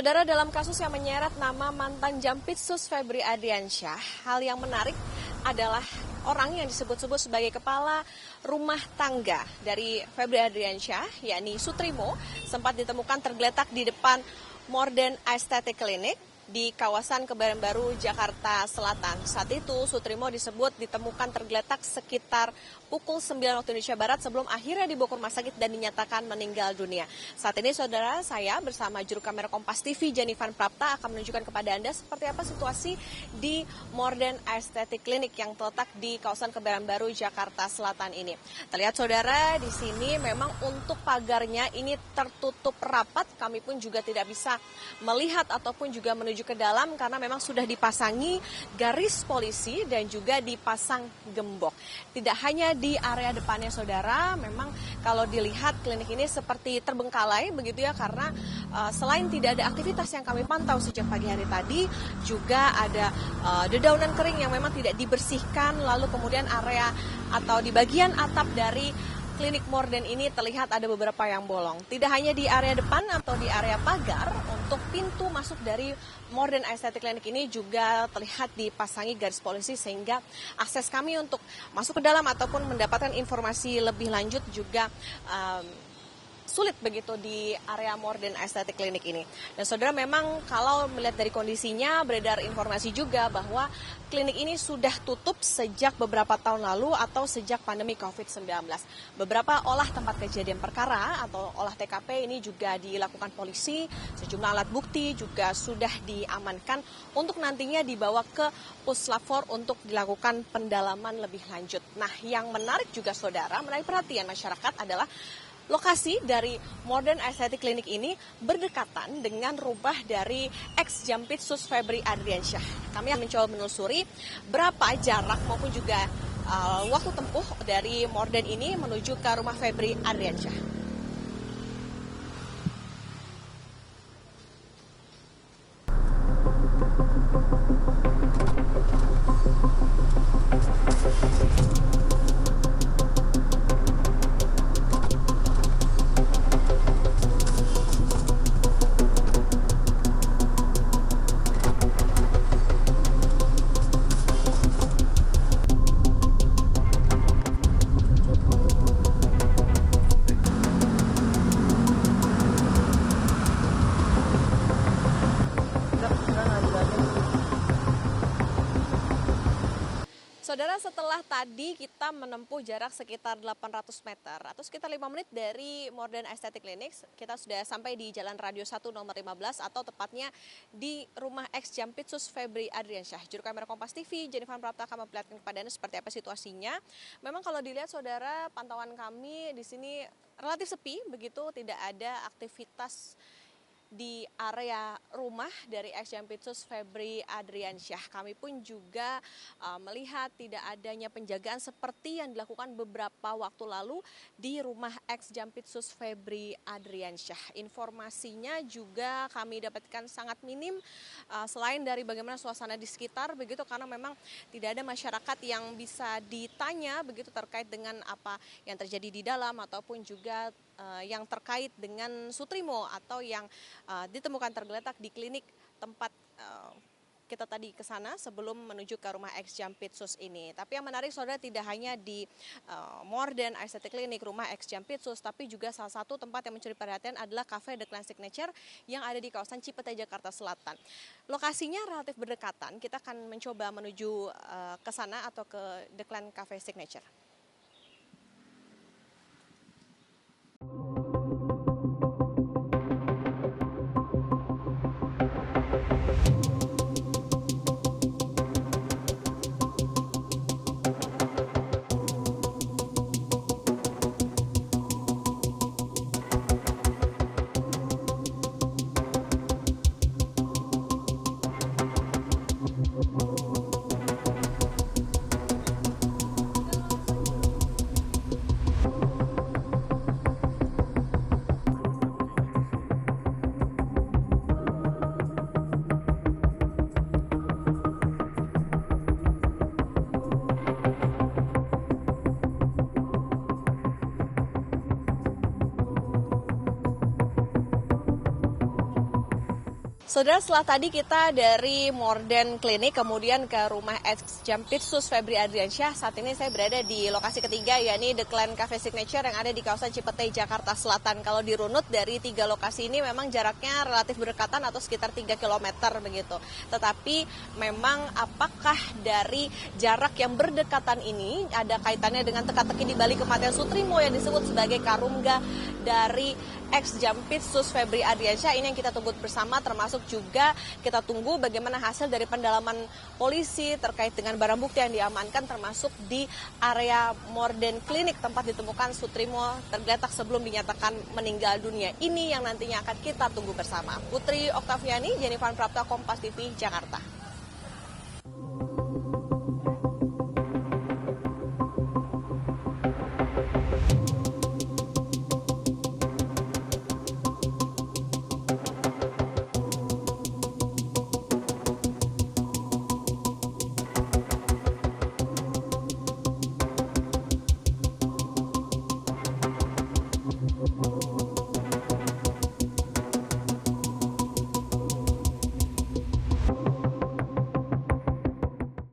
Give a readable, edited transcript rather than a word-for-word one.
Saudara, dalam kasus yang menyeret nama mantan Jampitsus Febri Adriansyah, hal yang menarik adalah orang yang disebut-sebut sebagai kepala rumah tangga dari Febri Adriansyah, yakni Sutrimo, sempat ditemukan tergeletak di depan Morden Aesthetic Clinic di kawasan Kebayoran Baru, Jakarta Selatan. Saat itu Sutrimo disebut ditemukan tergeletak sekitar pukul 9 waktu Indonesia Barat sebelum akhirnya dibawa ke rumah sakit dan dinyatakan meninggal dunia. Saat ini saudara, saya bersama juru kamera Kompas TV Jenifan Prapta akan menunjukkan kepada Anda seperti apa situasi di Morden Aesthetic Clinic yang terletak di kawasan Kebayoran Baru, Jakarta Selatan ini. Terlihat saudara, di sini memang untuk pagarnya ini tertutup rapat. Kami pun juga tidak bisa melihat ataupun juga menuju ke dalam karena memang sudah dipasangi garis polisi dan juga dipasang gembok. Tidak hanya di area depannya saudara, memang kalau dilihat klinik ini seperti terbengkalai begitu ya, karena selain tidak ada aktivitas yang kami pantau sejak pagi hari tadi, juga ada dedaunan kering yang memang tidak dibersihkan, lalu kemudian area atau di bagian atap dari klinik Morden ini terlihat ada beberapa yang bolong. Tidak hanya di area depan atau di area pagar, untuk pintu masuk dari Morden Aesthetic Clinic ini juga terlihat dipasangi garis polisi sehingga akses kami untuk masuk ke dalam ataupun mendapatkan informasi lebih lanjut juga sulit begitu di area Morden Aesthetic Clinic ini. Dan saudara, memang kalau melihat dari kondisinya, beredar informasi juga bahwa klinik ini sudah tutup sejak beberapa tahun lalu atau sejak pandemi COVID-19. Beberapa olah tempat kejadian perkara atau olah TKP ini juga dilakukan polisi, sejumlah alat bukti juga sudah diamankan untuk nantinya dibawa ke Puslap 4 untuk dilakukan pendalaman lebih lanjut. Nah, yang menarik juga saudara, menarik perhatian masyarakat adalah lokasi dari Morden Aesthetic Clinic ini berdekatan dengan rumah dari ex-Jampitsus Febri Adriansyah. Kami akan mencoba menelusuri berapa jarak maupun juga waktu tempuh dari Morden ini menuju ke rumah Febri Adriansyah. Saudara, setelah tadi kita menempuh jarak sekitar 800 meter atau sekitar 5 menit dari Morden Aesthetic Clinic, kita sudah sampai di Jalan Radio 1 nomor 15 atau tepatnya di rumah ex-Jampitsus Febri Adriansyah. Juru kamera Kompas TV, Jenifan Prapta, akan memperlihatkan kepada Anda seperti apa situasinya. Memang kalau dilihat saudara, pantauan kami di sini relatif sepi, begitu tidak ada aktivitas di area rumah dari ex-Jampitsus Febri Adriansyah. Kami pun juga melihat tidak adanya penjagaan seperti yang dilakukan beberapa waktu lalu di rumah ex-Jampitsus Febri Adriansyah. Informasinya juga kami dapatkan sangat minim, selain dari bagaimana suasana di sekitar begitu, karena memang tidak ada masyarakat yang bisa ditanya begitu terkait dengan apa yang terjadi di dalam ataupun juga yang terkait dengan Sutrimo atau yang ditemukan tergeletak di klinik tempat kita tadi ke sana sebelum menuju ke rumah ex-Jampitsus ini. Tapi yang menarik saudara, tidak hanya di Morden Aesthetic Clinic, rumah ex-Jampitsus, tapi juga salah satu tempat yang mencuri perhatian adalah Cafe The Clan Signature yang ada di kawasan Cipete, Jakarta Selatan. Lokasinya relatif berdekatan, kita akan mencoba menuju ke sana atau ke The Clan Cafe Signature. Saudara, setelah tadi kita dari Morden Clinic kemudian ke rumah ex Jampitsus Febri Adriansyah, saat ini saya berada di lokasi ketiga, yakni The Clan Cafe Signature yang ada di kawasan Cipete, Jakarta Selatan. Kalau dirunut dari 3 lokasi ini memang jaraknya relatif berdekatan atau sekitar 3 km begitu. Tetapi memang apakah dari jarak yang berdekatan ini ada kaitannya dengan teka-teki di balik kematian Soetrimo yang disebut sebagai karungga dari ex Jampitsus Febri Adriansyah? Ini yang kita tunggu bersama, termasuk juga kita tunggu bagaimana hasil dari pendalaman polisi terkait dengan barang bukti yang diamankan, termasuk di area Morden Clinic tempat ditemukan Soetrimo tergeletak sebelum dinyatakan meninggal dunia. Ini yang nantinya akan kita tunggu bersama. Putri Oktaviani, Jennifer Prapta, Kompas TV, Jakarta.